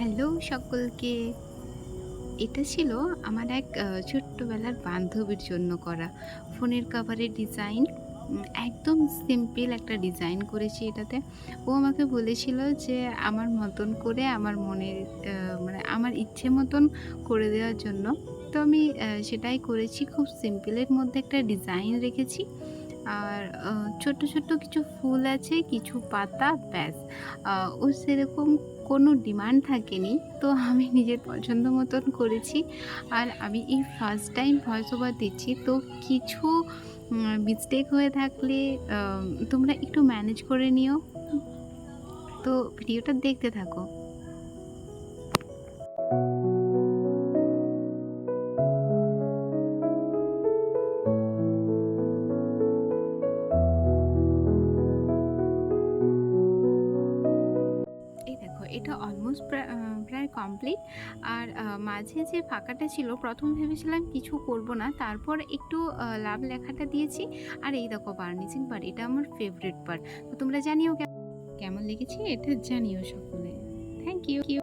Hello সকলকে। এটা ছিল আমার এক ছোট্টবেলার বান্ধবীর জন্য করা ফোনের কভারের ডিজাইন। একদম সিম্পল একটা ডিজাইন করেছি এটাতে। ও আমাকে বলেছিল যে আমার মতন করে আমার মনের মানে আমার ইচ্ছে মতন করে দেওয়ার জন্য। তো আমি সেটাই করেছি। খুব সিম্পলের মধ্যে একটা ডিজাইন রেখেছি। আর ছোট্ট, ছোট্ট কিছু ফুল আছে, কিছু পাতা ব্যাস। ওর সেরকম কোনো ডিমান্ড থাকেনি। তো আমি নিজের পছন্দ মতন করেছি। আর আমি এই ফার্স্ট টাইম ভয়েস ওভার দিচ্ছি। তো কিছু মিস্টেক হয়ে থাকলে তোমরা একটু ম্যানেজ করে নিও। তো ভিডিওটা দেখতে থাকো। এই দেখো এটা অলমোস্ট প্রায় কমপ্লিট। আর মাঝে যে ফাঁকাটা ছিল ১ম ভেবেছিলাম কিছু করব না। তারপর একটু লাভ লেখাটা দিয়েছি। আর এই দেখো বার্নিশিং পার্ট, এটা আমার ফেভারিট পার্ট। তো তোমরা জানিও কেমন লেগেছে এটা জানিও সকলে। Thank you.